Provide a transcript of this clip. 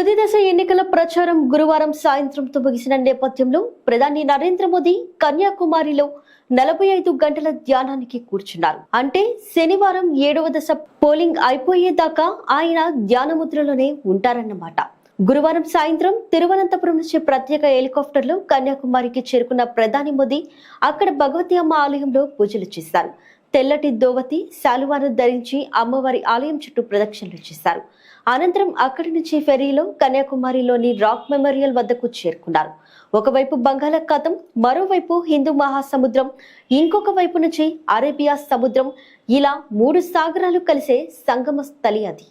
తుది దశ ఎన్నికల ప్రచారం గురువారం సాయంత్రంతో ముగిసిన నేపథ్యంలో ప్రధాని నరేంద్ర మోదీ కన్యాకుమారిలో 45 గంటల ధ్యానానికి కూర్చున్నారు. అంటే శనివారం 7వ దశ పోలింగ్ అయిపోయేదాకా ఆయన ధ్యానముద్రలోనే ఉంటారన్నమాట. గురువారం సాయంత్రం తిరువనంతపురం నుంచి ప్రత్యేక హెలికాప్టర్లో కన్యాకుమారికి చేరుకున్న ప్రధాని మోదీ అక్కడ భగవతి అమ్మ ఆలయంలో పూజలు చేశారు. తెల్లటి దోవతి శాలువాను ధరించి అమ్మవారి ఆలయం చుట్టూ ప్రదక్షిణలు చేశారు. అనంతరం అక్కడి నుంచి ఫెర్రీలో కన్యాకుమారిలోని రాక్ మెమోరియల్ వద్దకు చేరుకున్నారు. ఒకవైపు బంగాళాఖాతం, మరోవైపు హిందూ మహాసముద్రం, ఇంకొక వైపు నుంచి అరేబియా సముద్రం, ఇలా 3 సాగరాలు కలిసే సంగమ స్థలి అది.